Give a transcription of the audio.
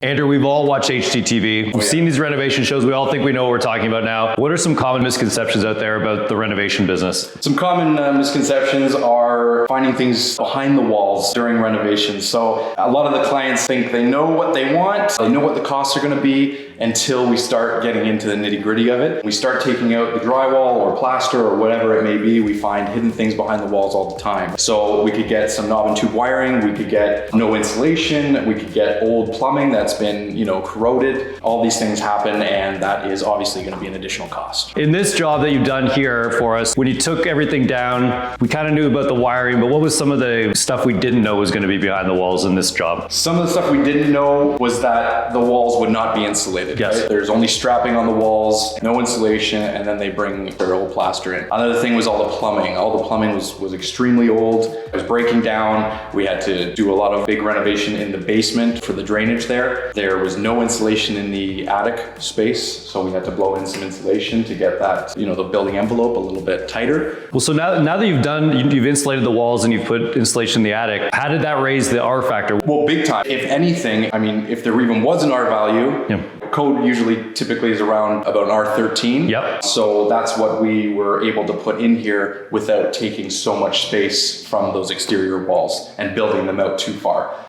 Andrew, we've all watched HGTV. We've seen these renovation shows. We all think we know what we're talking about now. What are some common misconceptions out there about the renovation business? Some common misconceptions are finding things behind the walls during renovations. So a lot of the clients think they know what they want, they know what the costs are going to be until we start getting into the nitty-gritty of it. We start taking out the drywall or plaster or whatever it may be. We find hidden things behind the walls all the time. So we could get some knob and tube wiring, we could get no insulation, we could get old plumbing that's been, corroded. All these things happen, and that is obviously going to be an additional cost. In this job that you've done here for us, when you took everything down, we kind of knew about the wiring, but what was some of the stuff we didn't know was going to be behind the walls in this job? Some of the stuff we didn't know was that the walls would not be insulated. Yes. Right? There's only strapping on the walls, no insulation, and then they bring their old plaster in. Another thing was all the plumbing. All the plumbing was extremely old. It was breaking down. We had to do a lot of big renovation in the basement for the drainage there. There was no insulation in the attic space, so we had to blow in some insulation to get that, the building envelope a little bit tighter. Well, so now that you've insulated the walls and you've put insulation in the attic, how did that raise the R factor? Well, big time. If anything, if there even was an R value, code usually typically is around about an R13. Yep. So that's what we were able to put in here without taking so much space from those exterior walls and building them out too far.